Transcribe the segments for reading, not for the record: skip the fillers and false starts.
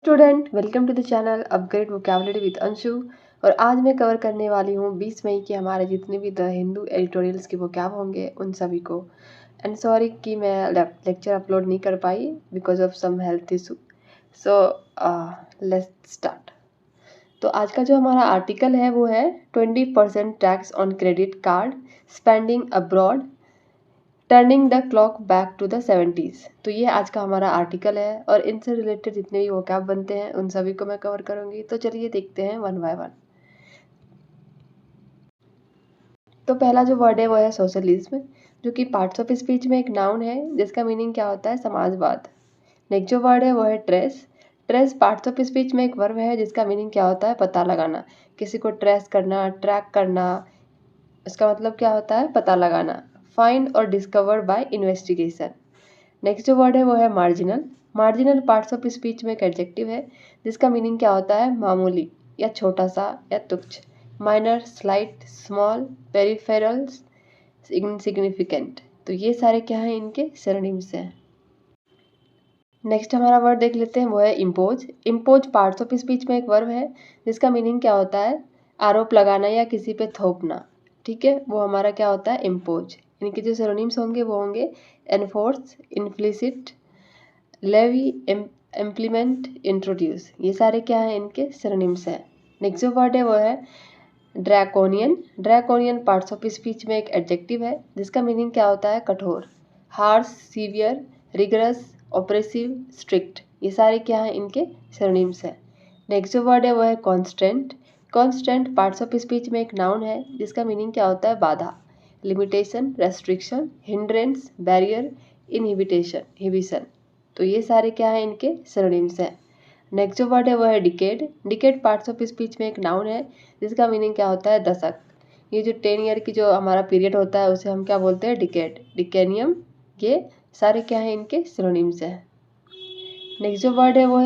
Student welcome to the channel upgrade vocabulary with Anshu. और आज मैं कवर करने वाली हूँ 20 मई के हमारे जितने भी द हिंदू एडिटोरियल्स के वोकैब होंगे उन सभी को। एंड सॉरी कि मैं लेक्चर अपलोड नहीं कर पाई because of some health issue. So let's start. तो आज का जो हमारा आर्टिकल है वो है 20% tax on credit card spending abroad turning the clock back to the 70s। तो ये आज का हमारा आर्टिकल है और इनसे रिलेटेड जितने भी वोकैब बनते हैं उन सभी को मैं कवर करूंगी। तो चलिए देखते हैं वन बाय वन। तो पहला जो वर्ड है वो है सोशलिज्म, जो कि पार्ट्स ऑफ स्पीच में एक नाउन है जिसका मीनिंग क्या होता है समाजवाद। नेक्स्ट जो वर्ड है वो है trace. Trace parts of speech में एक वर्ब है जिसका मीनिंग क्या होता है पता लगाना, किसी को ट्रेस करना, ट्रैक करना। इसका मतलब क्या होता है पता लगाना। फाइंड और डिस्कवर बाय इन्वेस्टिगेशन। नेक्स्ट जो वर्ड है वो है marginal. Marginal parts of speech में एक एडजेक्टिव है जिसका मीनिंग क्या होता है मामूली या छोटा सा या तुच्छ। Minor, slight, small, peripherals, insignificant. तो ये सारे क्या हैं इनके सिनोनिम्स हैं। नेक्स्ट हमारा वर्ड देख लेते हैं वो है impose. Impose parts of speech में एक वर्ब है जिसका मीनिंग क्या होता है आरोप लगाना या किसी पे थोपना। ठीक है, वो हमारा क्या होता है इम्पोज। इनके जो सिनोनिम्स होंगे वो होंगे एनफोर्स, इन्फ्लिसिट, लेवी, इम्प्लीमेंट, इंट्रोड्यूस। ये सारे क्या हैं इनके सिनोनिम्स हैं। नेक्स्ट जो वर्ड है वो है draconian. Draconian parts of speech में एक एडजेक्टिव है जिसका मीनिंग क्या होता है कठोर, harsh, severe, rigorous, oppressive, strict. ये सारे क्या हैं इनके सिनोनिम्स हैं। नेक्स्ट जो वर्ड है वो है constant. Constant parts of speech में एक नाउन है जिसका मीनिंग क्या होता है बाधा, limitation, restriction, hindrance, barrier, inhibition. तो ये सारे क्या हैं इनके सिनोनिम्स हैं। नेक्स्ट जो वर्ड है वो है decade. Decade parts of speech में एक नाउन है जिसका मीनिंग क्या होता है दशक। ये जो 10 ईयर की जो हमारा पीरियड होता है उसे हम क्या बोलते हैं डिकेड, डिकेनियम। ये सारे क्या हैं इनके सिनोनिम्स हैं। नेक्स्ट जो वर्ड है वो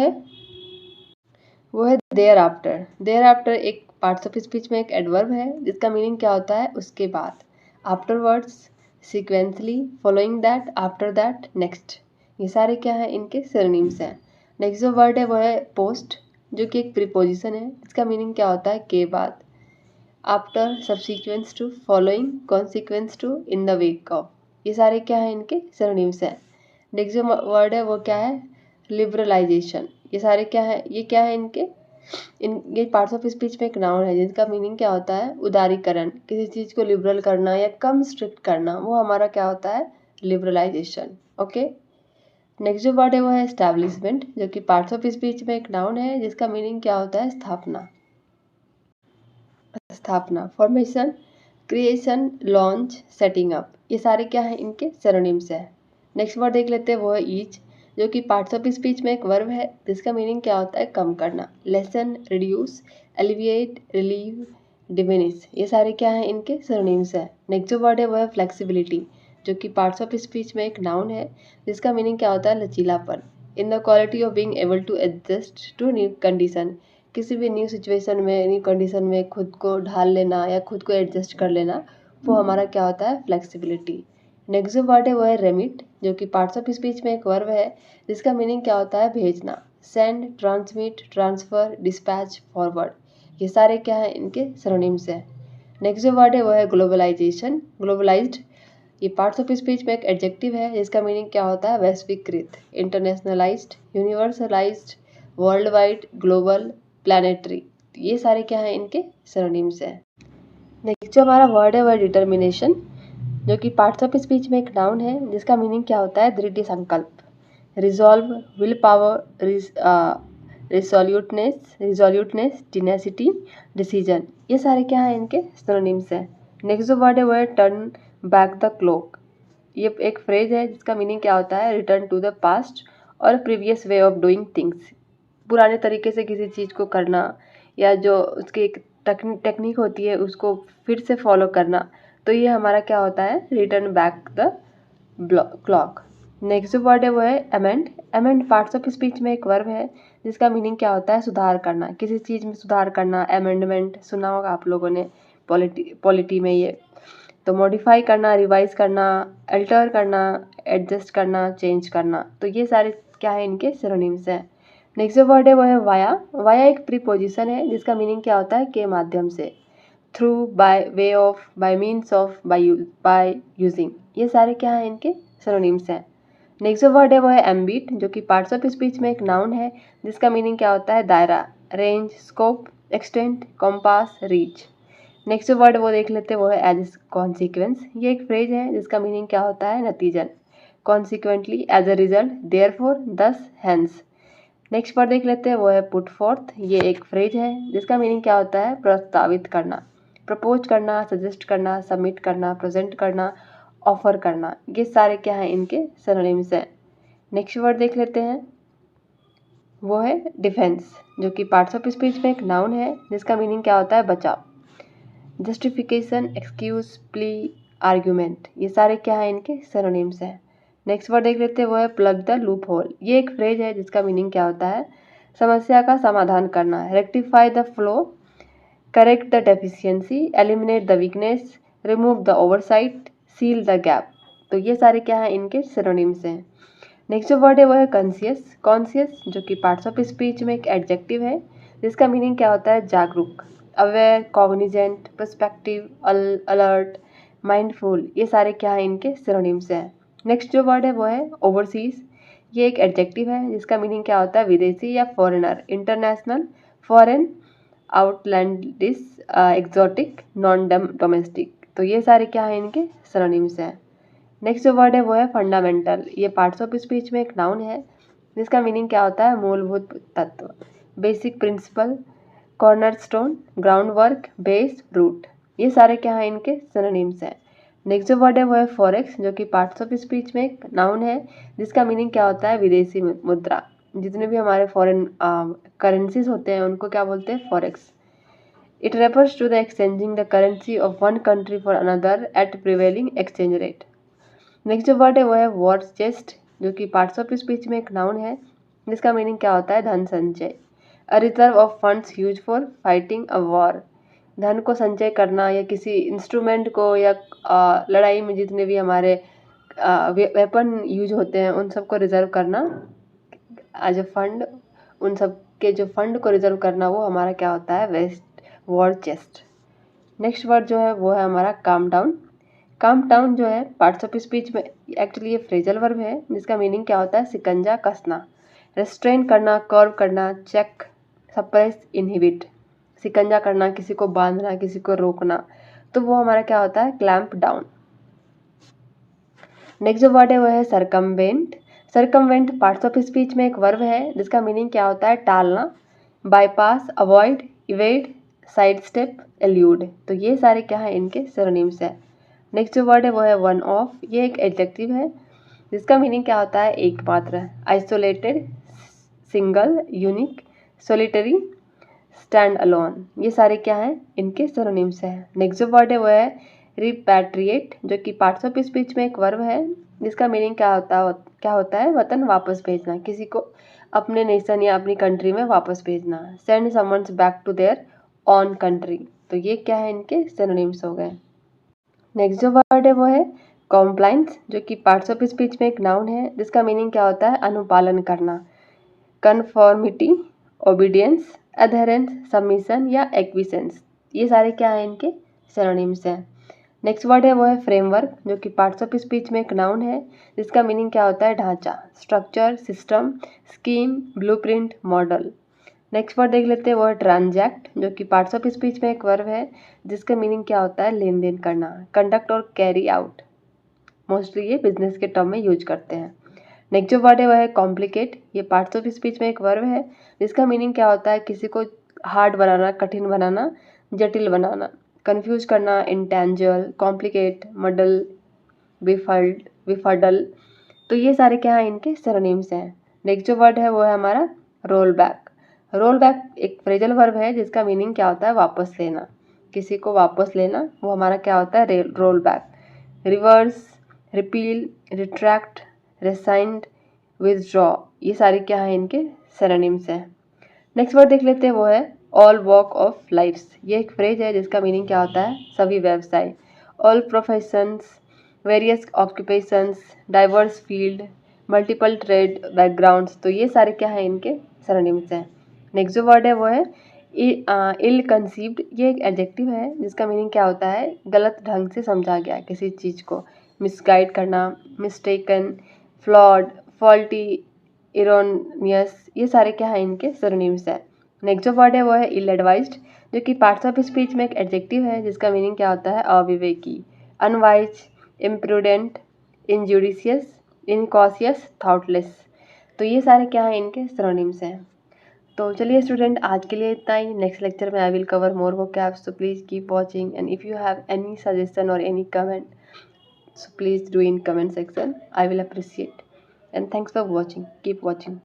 है देयर आफ्टर। देयर आफ्टर एक पार्ट्स ऑफ स्पीच में एक एडवर्ब है जिसका मीनिंग क्या होता है उसके बाद, afterwards, sequentially, following that, after that, next. ये सारे क्या हैं इनके सिनोनिम्स हैं। नेक्स्ट जो वर्ड है वो है पोस्ट, जो कि एक प्रीपोजिशन है इसका मीनिंग क्या होता है के बाद, after, subsequent to, following, consequence to, in the wake of. ये सारे क्या हैं इनके सिनोनिम्स हैं। नेक्स्ट जो वर्ड है वो क्या है लिबरलाइजेशन। ये सारे क्या है, ये क्या है इनके ये पार्ट्स ऑफ स्पीच में एक नाउन है जिसका मीनिंग क्या होता है उदारीकरण, किसी चीज़ को लिबरल करना या कम स्ट्रिक्ट करना, वो हमारा क्या होता है लिबरलाइजेशन। ओके। नेक्स्ट जो वर्ड है वो है एस्टैब्लिशमेंट, जो कि पार्ट्स ऑफ स्पीच में एक नाउन है जिसका मीनिंग क्या होता है स्थापना। स्थापना, formation, creation, launch, setting up. ये सारे क्या हैं इनके सिनोनिम्स हैं। नेक्स्ट वर्ड देख लेते हैं वो है ईच, जो कि पार्ट्स ऑफ स्पीच में एक वर्ब है जिसका मीनिंग क्या होता है कम करना, lesson, reduce, alleviate, relieve, diminish. ये सारे क्या हैं इनके सिनोनिम्स हैं। नेक्स्ट जो वर्ड है वो है फ्लेक्सिबिलिटी, जो कि पार्ट्स ऑफ स्पीच में एक नाउन है जिसका मीनिंग क्या होता है लचीलापन, in the quality of being able to adjust to new condition. किसी भी न्यू सिचुएशन में, न्यू कंडीशन में खुद को ढाल लेना या खुद को एडजस्ट कर लेना, वो हमारा क्या होता है फ्लेक्सिबिलिटी। नेक्स्ट जो वर्ड है वो है रेमिट, जो कि पार्ट्स ऑफ स्पीच में एक वर्ब है जिसका मीनिंग क्या होता है भेजना, send, transmit, transfer, dispatch, forward. ये सारे क्या हैं इनके सिनोनिम्स हैं। नेक्स्ट जो वर्ड है वो है ग्लोबलाइजेशन, ग्लोबलाइज्ड। ये पार्ट्स ऑफ स्पीच में एक एडजेक्टिव है जिसका मीनिंग क्या होता है वैश्वीकृत, internationalized, universalized, world wide, global, planetary. ये सारे क्या हैं इनके सिनोनिम्स हैं। नेक्स्ट जो हमारा वर्ड है वह डिटर्मिनेशन, जो कि पार्ट्स ऑफ स्पीच में एक नाउन है जिसका मीनिंग क्या होता है दृढ़ संकल्प, resolve, will power, resoluteness, tenacity, decision. ये सारे क्या हैं इनके सिनोनिम्स हैं। नेक्स्ट जो वर्ड है वह है टर्न बैक द क्लॉक। ये एक फ्रेज है जिसका मीनिंग क्या होता है रिटर्न टू द पास्ट और previous way of doing things. पुराने तरीके से किसी चीज़ को करना या जो उसकी एक टेक्निक होती है उसको फिर से फॉलो करना। तो ये हमारा क्या होता है return back the clock. Next जो वर्ड है वो है amend. Amend parts of speech में एक वर्ब है जिसका मीनिंग क्या होता है सुधार करना, किसी चीज़ में सुधार करना, अमेंडमेंट सुना होगा आप लोगों ने पॉलिटी में ये। तो मॉडिफाई करना, रिवाइज करना, अल्टर करना, एडजस्ट करना, चेंज करना। तो ये सारे क्या है इनके सिनोनिम्स हैं। नेक्स्ट जो वर्ड है वो है वाया। वाया एक प्रीपोजिशन है जिसका मीनिंग क्या होता है, के माध्यम से, through, by, way of, by means of, by using. ये सारे क्या हैं, इनके सिनोनिम्स हैं। नेक्स्ट जो वर्ड है वो है एम्बिट, जो कि पार्ट्स ऑफ स्पीच में एक नाउन है जिसका मीनिंग क्या होता है, दायरा, range, scope, extent, compass, reach. Next जो वर्ड वो देख लेते हैं वो है एज कॉन्सिक्वेंस। ये एक फ्रेज है जिसका मीनिंग क्या होता है, नतीजन, consequently, as a result, therefore, thus, hence. Next word देख लेते हैं वो है पुट फोर्थ। ये एक फ्रेज है जिसका मीनिंग क्या होता है, प्रस्तावित करना, प्रपोज करना, सजेस्ट करना, सबमिट करना, प्रेजेंट करना, ऑफर करना। ये सारे क्या हैं, इनके सिनोनिम्स हैं। नेक्स्ट वर्ड देख लेते हैं वो है डिफेंस, जो कि पार्ट्स ऑफ स्पीच में एक नाउन है जिसका मीनिंग क्या होता है, बचाव, जस्टिफिकेशन, एक्सक्यूज, प्ली, आर्ग्यूमेंट। ये सारे क्या हैं, इनके सिनोनिम्स हैं। नेक्स्ट वर्ड देख लेते हैं वो है प्लग द लूप होल। ये एक फ्रेज है जिसका मीनिंग क्या होता है, समस्या का समाधान करना, rectify the flow, correct the deficiency, eliminate the weakness, remove the oversight, seal the gap. तो ये सारे क्या हैं, इनके सिनोनिम्स हैं। नेक्स्ट जो वर्ड है वो है कॉन्शियस। कॉन्शियस जो कि पार्ट्स ऑफ स्पीच में एक एडजेक्टिव है जिसका मीनिंग क्या होता है, जागरूक, aware, Cognizant, perspective, alert, mindful. ये सारे क्या हैं, इनके सिनोनिम्स हैं। नेक्स्ट जो वर्ड है वो है ओवरसीज। ये एक एडजेक्टिव है जिसका मीनिंग क्या होता है, विदेशी या foreigner, international, foreign, outlandish, exotic, non domestic. तो ये सारे क्या हैं, इनके सिनोनिम्स हैं। नेक्स्ट जो वर्ड है वो है फंडामेंटल। ये पार्ट्स ऑफ स्पीच में एक नाउन है जिसका मीनिंग क्या होता है, मूलभूत तत्व, basic principle, cornerstone, groundwork, base, root. ये सारे क्या हैं, इनके सिनोनिम्स हैं। नेक्स्ट जो वर्ड है वो है फॉरेक्स, जो कि पार्ट्स ऑफ स्पीच में एक नाउन है जिसका मीनिंग क्या होता है, विदेशी मुद्रा। जितने भी हमारे फॉरेन करेंसीज होते हैं उनको क्या बोलते हैं, forex. It refers to the exchanging the currency of one country for another at prevailing exchange rate. Next जो वर्ड है वो है वॉर चेस्ट, जो कि पार्ट्स ऑफ स्पीच में एक नाउन है जिसका मीनिंग क्या होता है, धन संचय, a reserve of funds use for fighting a war. धन को संचय करना या किसी इंस्ट्रूमेंट को या लड़ाई में जितने भी हमारे वेपन यूज होते हैं उन सबको रिजर्व करना एज अ फंड, उन सब के जो फंड को रिजर्व करना वो हमारा क्या होता है, waste, war chest. Next word जो है वो है हमारा काम डाउन। काम डाउन जो है पार्ट्स ऑफ स्पीच में एक्चुअली ये फ्रेजल वर्ब है जिसका मीनिंग क्या होता है, सिकंजा कसना, रेस्ट्रेन करना, कर्व करना, चेक, सप्रेस, इनहिबिट। सिकंजा करना, किसी को बांधना, किसी को रोकना, तो वो हमारा क्या होता है, क्लैंप डाउन। नेक्स्ट जो वर्ड है वो है circumvent. Circumvent parts of speech में एक वर्ब है जिसका मीनिंग क्या होता है, टालना, bypass, avoid, evade, side step, allude. तो ये सारे क्या है, इनके सिनोनिम्स है। नेक्स्ट जो वर्ड है वो है वन ऑफ। ये एक एडजेक्टिव है जिसका मीनिंग क्या होता है, एकमात्र, isolated, single, unique, solitary, stand alone. ये सारे क्या हैं, इनके सिनोनिम्स हैं। नेक्स्ट जो वर्ड है वो है रिपैट्रिएट, जो कि पार्ट्स ऑफ स्पीच में एक वर्ब है जिसका मीनिंग क्या होता है, वतन वापस भेजना, किसी को अपने नेशन या अपनी कंट्री में वापस भेजना, send someone's back to their own country. तो ये क्या है, इनके सिनोनिम्स हो गए। नेक्स्ट जो वर्ड है वो है कॉम्प्लाइंस, जो कि पार्ट्स ऑफ स्पीच में एक नाउन है जिसका मीनिंग क्या होता है, अनुपालन करना, कन्फॉर्मिटी, ओबीडियंस, अधेरेंस, सबमिशन या एक्विसेंस। ये सारे क्या हैं, इनके सिनोनिम्स हैं। नेक्स्ट वर्ड है वो है फ्रेमवर्क, जो कि पार्ट्स ऑफ स्पीच में एक नाउन है जिसका मीनिंग क्या होता है, ढांचा, structure, system, scheme, blueprint, model. Next word देख लेते हैं वो है ट्रांजैक्ट, जो कि पार्ट्स ऑफ स्पीच में एक वर्ब है जिसका मीनिंग क्या होता है, लेन देन करना, कंडक्ट और कैरी आउट। मोस्टली ये बिजनेस के टर्म में यूज करते हैं। नेक्स्ट जो वर्ड है वह है कॉम्प्लिकेट। ये पार्ट्स ऑफ स्पीच में एक वर्ब है जिसका मीनिंग क्या होता है, किसी को हार्ड बनाना, कठिन बनाना, जटिल बनाना, कंफ्यूज करना, इंटेंजल, कॉम्प्लिकेट, मडल, विफडल। तो ये सारे क्या हैं, इनके सिनोनिम्स हैं। नेक्स्ट जो वर्ड है वो है हमारा रोल बैक। रोल बैक एक फ्रेजल वर्ब है जिसका मीनिंग क्या होता है, वापस लेना, किसी को वापस लेना, वो हमारा क्या होता है, roll back. Reverse, repeal, retract, rescind, withdraw. ये सारे क्या हैं, इनके सिनोनिम्स हैं। नेक्स्ट वर्ड देख लेते हैं वो है ऑल वॉक ऑफ लाइफ्स। ये एक फ्रेज है जिसका मीनिंग क्या होता है, सभी व्यवसाय, all professions, various occupations, diverse field, multiple trade backgrounds. तो ये सारे क्या हैं, इनके सिनोनिम्स हैं। नेक्स्ट जो वर्ड है वो है इल कंसीव्ड। ये एक एडजेक्टिव है जिसका मीनिंग क्या होता है, गलत ढंग से समझा गया किसी चीज़ को, मिसगाइड करना, मिस्टेकन, फ्लॉड, फॉल्टी, इरोनियस, ये सारे क्या है इनके सिनोनिम्स है। नेक्स्ट जो वर्ड है वो है इल एडवाइज्ड, जो कि पार्ट्स ऑफ स्पीच में एक एडजेक्टिव है जिसका मीनिंग क्या होता है, अविवेकी, अनवाइज, इम्प्रूडेंट, इंजुडिशियस, इनकॉशियस, थॉटलेस। तो ये सारे क्या हैं इनके सिनोनिम्स हैं। तो चलिए स्टूडेंट, आज के लिए इतना ही। नेक्स्ट लेक्चर में I will cover more vocabs, so please keep watching, and if you have any suggestion or any comment, so please do in comment section. I will appreciate, and thanks for watching. Keep watching.